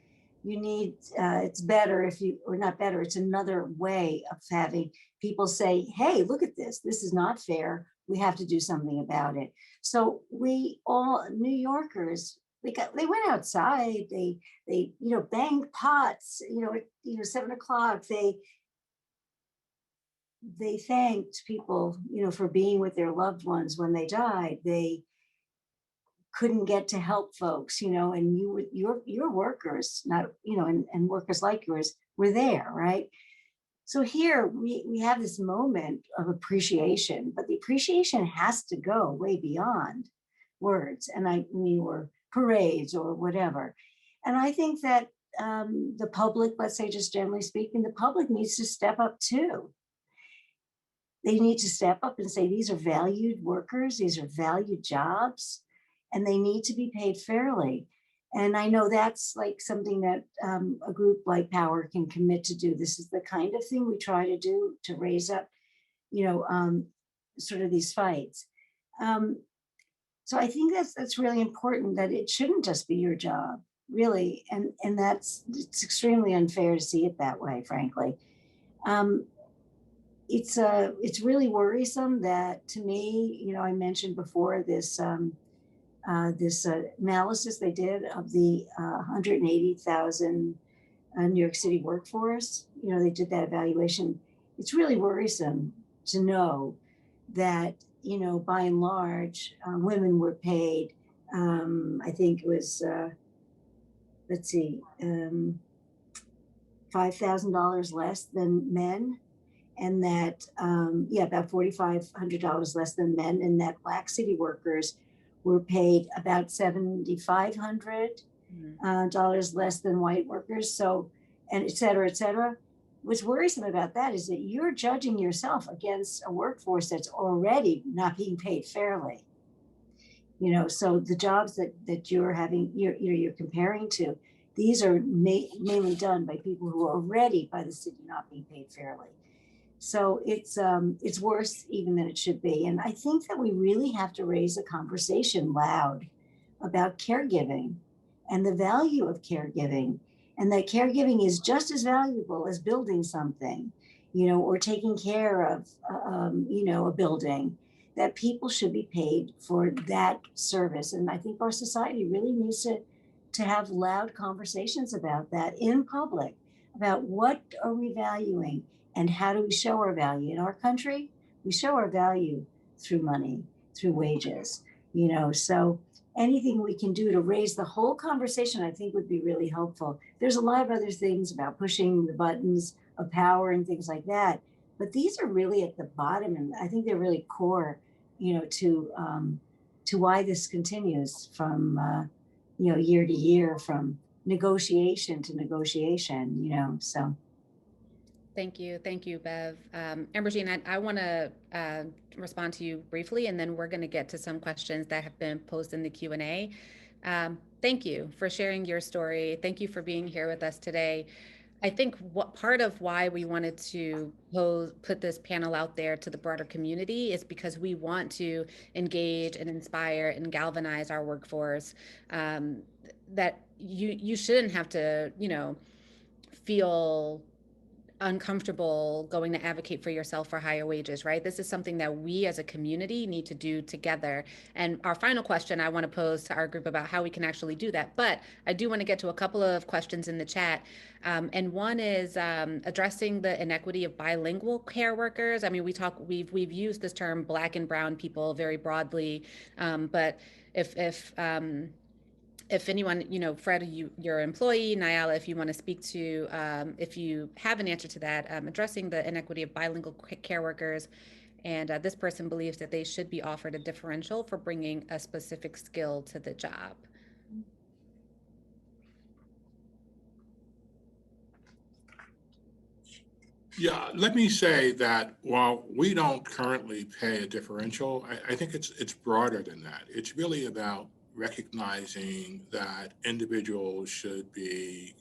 E: You need. It's better if you, or not better. It's another way of having people say, "Hey, look at this. This is not fair. We have to do something about it." So we all, New Yorkers, they went outside. They banged pots. At 7 o'clock. They thanked people, for being with their loved ones when they died. They couldn't get to help folks, and your workers, not, and workers like yours were there, right? So here we have this moment of appreciation, but the appreciation has to go way beyond words. And I mean, or parades or whatever. And I think that the public, let's say, just generally speaking, the public needs to step up too. They need to step up and say, these are valued workers, these are valued jobs, and they need to be paid fairly. And I know that's like something that a group like PowHer can commit to do. This is the kind of thing we try to do to raise up, sort of these fights. So I think that's really important, that it shouldn't just be your job, really. And it's extremely unfair to see it that way, frankly. It's really worrisome that, to me, I mentioned before this analysis they did of the 180,000 New York City workforce. They did that evaluation. It's really worrisome to know that, by and large, women were paid, I think it was, $5,000 less than men. And that, about $4,500 less than men, and that Black city workers were paid about $7,500 less than white workers. So, and et cetera, et cetera. What's worrisome about that is that you're judging yourself against a workforce that's already not being paid fairly. So the jobs that you're having, you're comparing to, these are mainly done by people who are already by the city not being paid fairly. So it's worse even than it should be. And I think that we really have to raise a conversation loud about caregiving and the value of caregiving, and that caregiving is just as valuable as building something, or taking care of, a building, that people should be paid for that service. And I think our society really needs to have loud conversations about that in public, about what are we valuing and how do we show our value. In our country, we show our value through money, through wages, so anything we can do to raise the whole conversation, I think, would be really helpful. There's a lot of other things about pushing the buttons of power and things like that, but these are really at the bottom, and I think they're really core, to why this continues from, year to year, from negotiation to negotiation, so.
A: Thank you, Bev. Ambroisine, I want to respond to you briefly, and then we're going to get to some questions that have been posed in the Q&A. Thank you for sharing your story. Thank you for being here with us today. I think what part of why we wanted to put this panel out there to the broader community is because we want to engage and inspire and galvanize our workforce, that you shouldn't have to, feel uncomfortable going to advocate for yourself for higher wages, right? This is something that we as a community need to do together. And our final question I want to pose to our group about how we can actually do that. But I do want to get to a couple of questions in the chat. And one is addressing the inequity of bilingual care workers. I mean, we've used this term Black and brown people very broadly, but if anyone, Fred, your employee, Nyala, if you want to speak to, if you have an answer to that, addressing the inequity of bilingual care workers. And this person believes that they should be offered a differential for bringing a specific skill to the job.
B: Yeah, let me say that while we don't currently pay a differential, I think it's broader than that. It's really about recognizing that individuals should be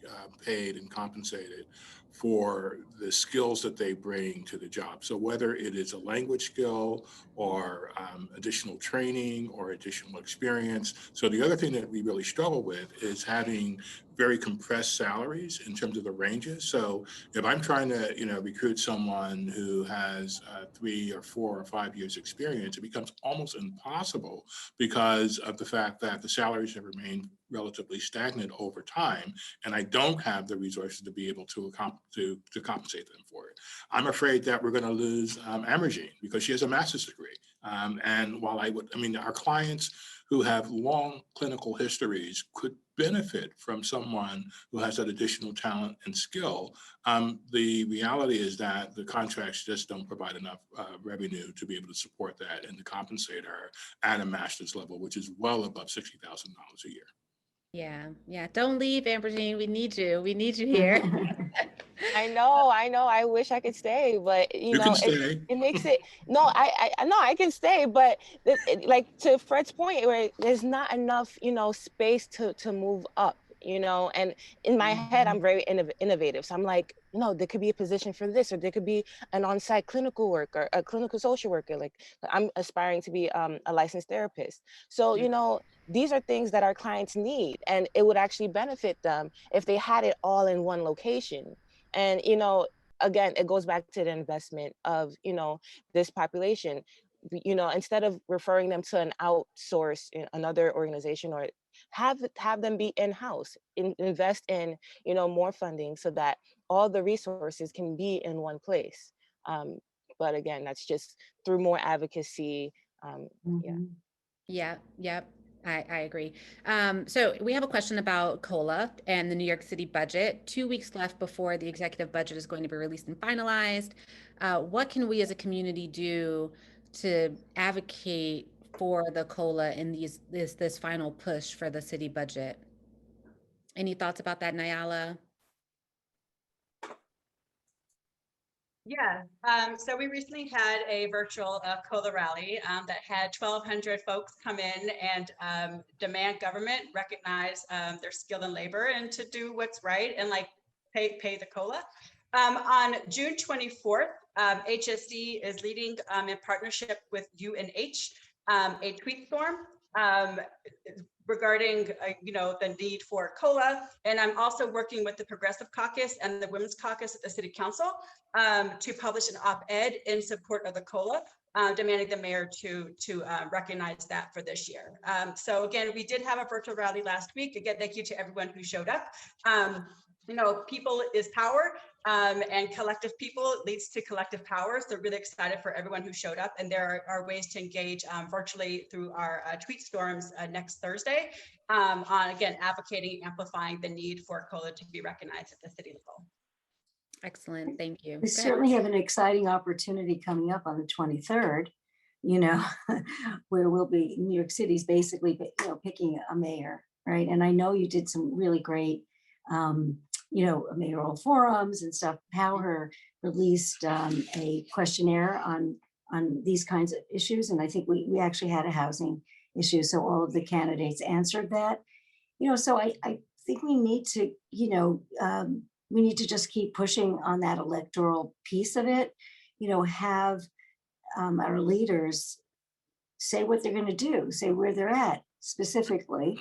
B: paid and compensated for the skills that they bring to the job. So whether it is a language skill or additional training or additional experience. So the other thing that we really struggle with is having very compressed salaries in terms of the ranges. So if I'm trying to, recruit someone who has 3 or 4 or 5 years experience, it becomes almost impossible because of the fact that the salaries have remained relatively stagnant over time, and I don't have the resources to be able to compensate them for it. I'm afraid that we're going to lose Amaru because she has a master's degree. And while our clients who have long clinical histories could benefit from someone who has that additional talent and skill. The reality is that the contracts just don't provide enough revenue to be able to support that and to compensate her at a master's level, which is well above $60,000 a year.
A: Yeah. Don't leave, Ambroisine. We need you. We need you here.
C: I know. I wish I could stay, but
B: You can stay.
C: it makes it. No, I know I can stay, but like to Fred's point, where there's not enough, space to move up, and in my head, I'm very innovative. So I'm like, there could be a position for this, or there could be an on-site clinical worker, a clinical social worker. Like I'm aspiring to be a licensed therapist. So, these are things that our clients need, and it would actually benefit them if they had it all in one location. And, again, it goes back to the investment of, this population. Instead of referring them to an outsource in another organization, or have them be in-house, invest in, more funding so that all the resources can be in one place. But again, that's just through more advocacy.
A: Yeah. I agree. So we have a question about COLA and the New York City budget. 2 weeks left before the executive budget is going to be released and finalized. What can we as a community do to advocate for the COLA in this final push for the city budget? Any thoughts about that, Nyala?
D: Yeah, so we recently had a virtual COLA rally that had 1,200 folks come in and demand government recognize their skill and labor and to do what's right and pay the COLA. On June 24th, HSD is leading in partnership with UNH a tweet storm regarding the need for COLA, and I'm also working with the Progressive Caucus and the Women's Caucus at the City Council to publish an op-ed in support of the COLA, demanding the mayor to recognize that for this year. So again, we did have a virtual rally last week. Again, thank you to everyone who showed up. People is power, and collective people leads to collective power. So really excited for everyone who showed up. And there are ways to engage virtually through our tweet storms next Thursday on, again, advocating, amplifying the need for COLA to be recognized at the city level.
A: Excellent. Thank you.
E: We certainly have an exciting opportunity coming up on the 23rd, where we'll be, New York City's basically, picking a mayor, right? And I know you did some really great, mayoral forums and stuff. PowHer released a questionnaire on these kinds of issues. And I think we actually had a housing issue. So all of the candidates answered that, so I think we need to, we need to just keep pushing on that electoral piece of it, have our leaders say what they're going to do, say where they're at specifically,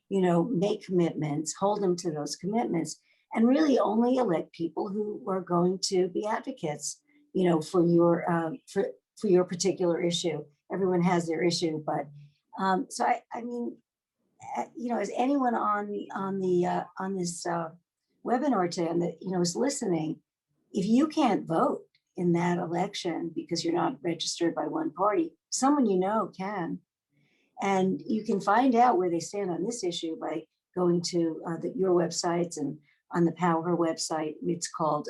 E: make commitments, hold them to those commitments, and really only elect people who are going to be advocates, for your particular issue. Everyone has their issue, but so I mean, as anyone on this webinar today, and that is listening, if you can't vote in that election because you're not registered by one party, someone can, and you can find out where they stand on this issue by going to your websites, and on the PowHer website, it's called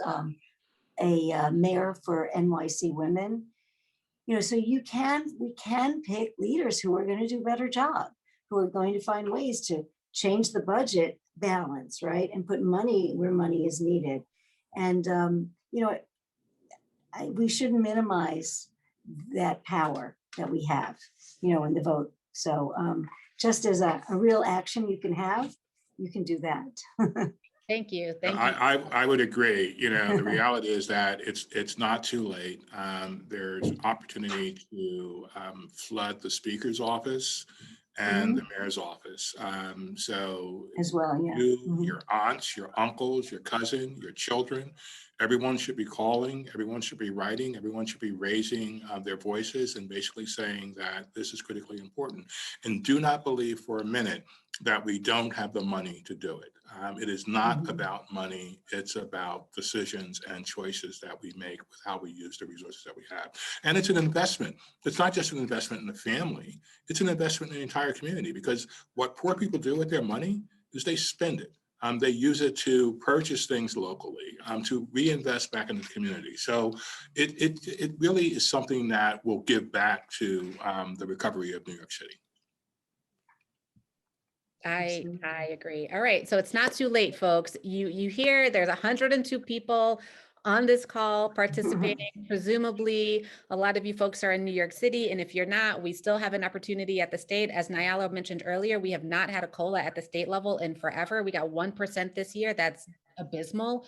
E: a Mayor for NYC Women. So we can pick leaders who are going to do a better job, who are going to find ways to change the budget balance, right, and put money where money is needed. And we shouldn't minimize that power that we have, in the vote. So just as a real action you can have, you can do that.
A: Thank you. Thank you.
B: I would agree. The reality is that it's not too late. There's opportunity to flood the speaker's office and the mayor's office. So
E: as well, yeah.
B: Your aunts, your uncles, your cousin, your children, everyone should be calling, everyone should be writing, everyone should be raising their voices and basically saying that this is critically important. And do not believe for a minute that we don't have the money to do it. It is not about money. It's about decisions and choices that we make with how we use the resources that we have. And it's an investment. It's not just an investment in the family. It's an investment in the entire community, because what poor people do with their money is they spend it. They use it to purchase things locally, to reinvest back in the community. So it really is something that will give back to the recovery of New York City.
A: I agree. All right. So it's not too late, folks. You hear there's 102 people on this call participating. Presumably, a lot of you folks are in New York City. And if you're not, we still have an opportunity at the state. As Nayala mentioned earlier, we have not had a COLA at the state level in forever. We got 1% this year. That's abysmal.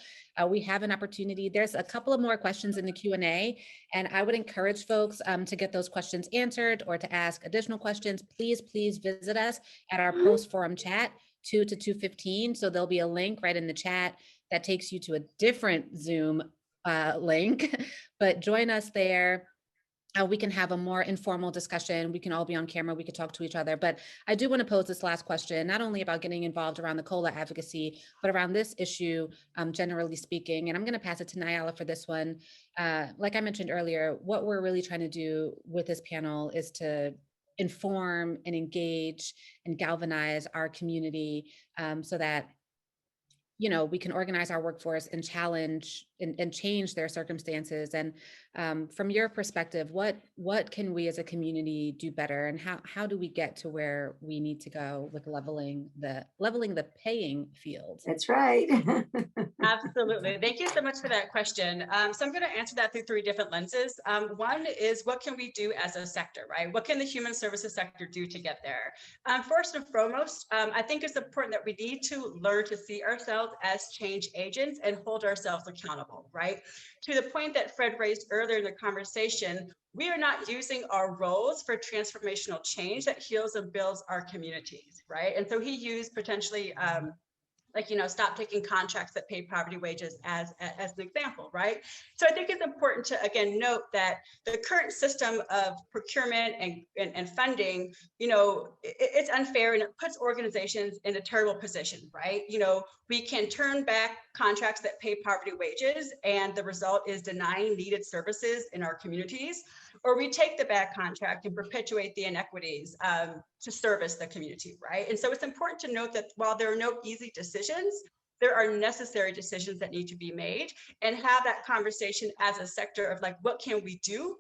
A: We have an opportunity. There's a couple of more questions in the Q&A, and I would encourage folks to get those questions answered or to ask additional questions. Please visit us at our post-forum chat 2 to 2:15. So there'll be a link right in the chat that takes you to a different Zoom link, but join us there. We can have a more informal discussion. We can all be on camera. We could talk to each other. But I do want to pose this last question, not only about getting involved around the COLA advocacy, but around this issue, generally speaking. And I'm going to pass it to Nayala for this one. Like I mentioned earlier, what we're really trying to do with this panel is to inform and engage and galvanize our community so that we can organize our workforce and challenge and change their circumstances. And from your perspective, what can we as a community do better, and how do we get to where we need to go with leveling the paying field?
E: That's right.
D: Absolutely. Thank you so much for that question. So I'm going to answer that through 3 different lenses. One is, what can we do as a sector, right? What can the human services sector do to get there? First and foremost, I think it's important that we need to learn to see ourselves as change agents and hold ourselves accountable, right? To the point that Fred raised earlier in the conversation, we are not using our roles for transformational change that heals and builds our communities, right? And so he used potentially stop taking contracts that pay poverty wages as an example, right? So I think it's important to, again, note that the current system of procurement and funding, it's unfair, and it puts organizations in a terrible position, right? We can turn back contracts that pay poverty wages, and the result is denying needed services in our communities, or we take the bad contract and perpetuate the inequities to service the community, right? And so it's important to note that while there are no easy decisions, there are necessary decisions that need to be made, and have that conversation as a sector of what can we do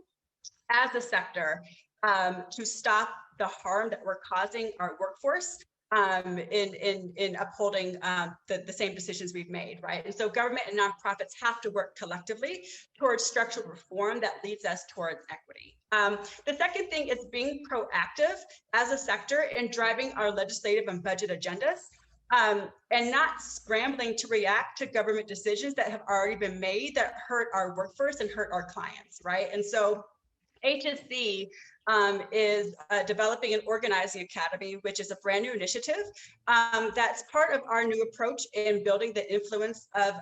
D: as a sector to stop the harm that we're causing our workforce in upholding the same decisions we've made, right? And so government and nonprofits have to work collectively towards structural reform that leads us towards equity. The second thing is being proactive as a sector in driving our legislative and budget agendas, and not scrambling to react to government decisions that have already been made that hurt our workforce and hurt our clients, right? And so HSC is developing an organizing academy, which is a brand new initiative that's part of our new approach in building the influence of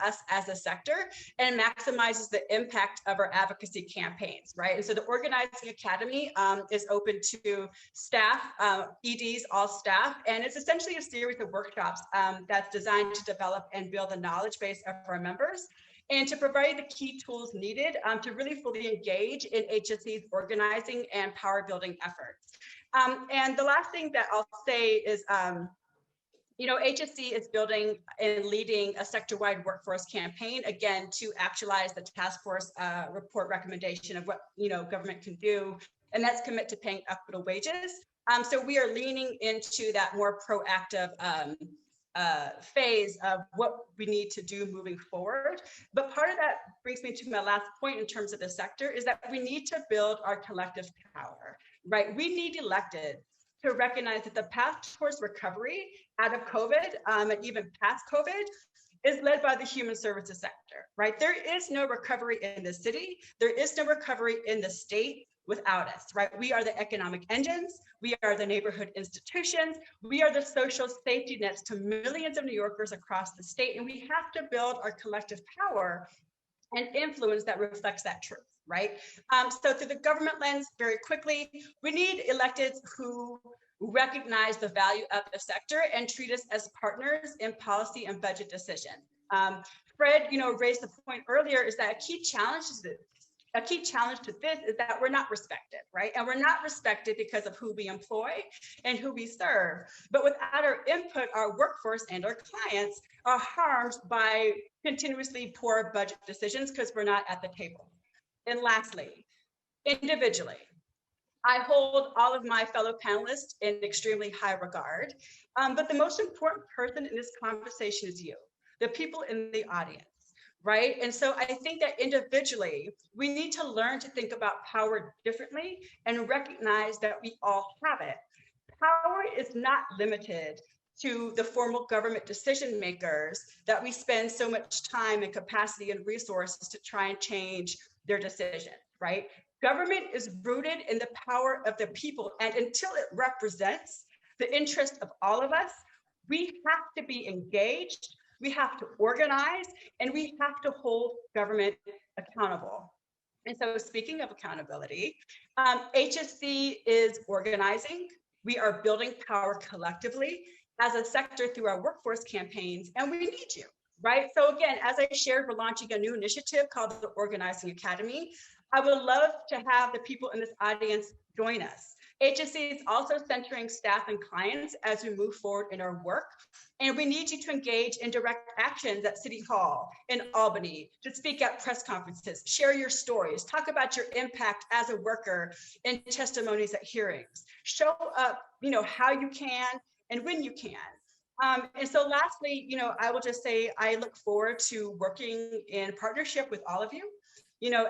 D: us as a sector and maximizes the impact of our advocacy campaigns, right? And so the Organizing Academy is open to staff, EDs, all staff, and it's essentially a series of workshops that's designed to develop and build the knowledge base of our members and to provide the key tools needed to really fully engage in HSC's organizing and power building efforts. And the last thing that I'll say is, HSC is building and leading a sector-wide workforce campaign, again, to actualize the task force report recommendation of what government can do, and that's commit to paying equitable wages. So we are leaning into that more proactive phase of what we need to do moving forward. But part of that brings me to my last point in terms of the sector is that we need to build our collective power, right? We need elected to recognize that the path towards recovery out of COVID and even past COVID is led by the human services sector, right? There is no recovery in the city. There is no recovery in the state without us, right? We are the economic engines. We are the neighborhood institutions. We are the social safety nets to millions of New Yorkers across the state. And we have to build our collective power and influence that reflects that truth, right? So through the government lens, very quickly, we need electeds who recognize the value of the sector and treat us as partners in policy and budget decisions. Fred, raised the point earlier is that a key challenge to this is that we're not respected, right? And we're not respected because of who we employ and who we serve. But without our input, our workforce and our clients are harmed by continuously poor budget decisions because we're not at the table. And lastly, individually, I hold all of my fellow panelists in extremely high regard, but the most important person in this conversation is you, the people in the audience. Right. And so I think that individually, we need to learn to think about power differently and recognize that we all have it. Power is not limited to the formal government decision makers that we spend so much time and capacity and resources to try and change their decisions, right? Government is rooted in the power of the people. And until it represents the interest of all of us, we have to be engaged. We have to organize, and we have to hold government accountable. And so speaking of accountability, HSC is organizing. We are building power collectively as a sector through our workforce campaigns, and we need you, right? So again, as I shared, we're launching a new initiative called the Organizing Academy. I would love to have the people in this audience join us. HSC is also centering staff and clients as we move forward in our work. And we need you to engage in direct actions at City Hall, in Albany, to speak at press conferences, share your stories, talk about your impact as a worker in testimonies at hearings, show up, how you can and when you can. And so lastly, I will just say, I look forward to working in partnership with all of you.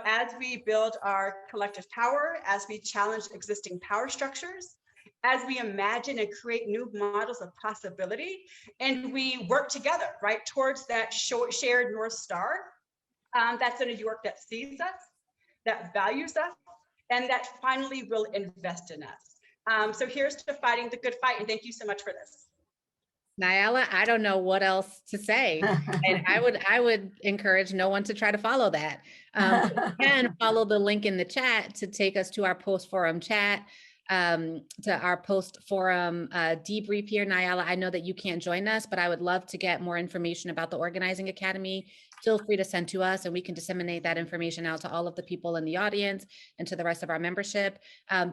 D: As we build our collective power, as we challenge existing power structures, as we imagine and create new models of possibility, and we work together, right, towards that shared North Star, that's a New York that sees us, that values us, and that finally will invest in us. So here's to fighting the good fight, and thank you so much for this.
A: Nyala, I don't know what else to say. And I would encourage no one to try to follow that. You can follow the link in the chat to take us to our post-forum chat, to our post-forum debrief here. Nyala, I know that you can't join us, but I would love to get more information about the Organizing Academy. Feel free to send to us and we can disseminate that information out to all of the people in the audience and to the rest of our membership.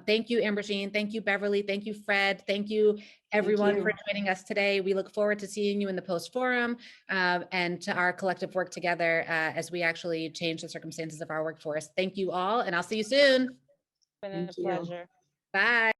A: Thank you, Ambroisine. Thank you, Beverly. Thank you, Fred. Thank you, everyone, for joining us today. We look forward to seeing you in the post-forum and to our collective work together as we actually change the circumstances of our workforce. Thank you all, and I'll see you soon.
C: It's been a pleasure.
A: Bye.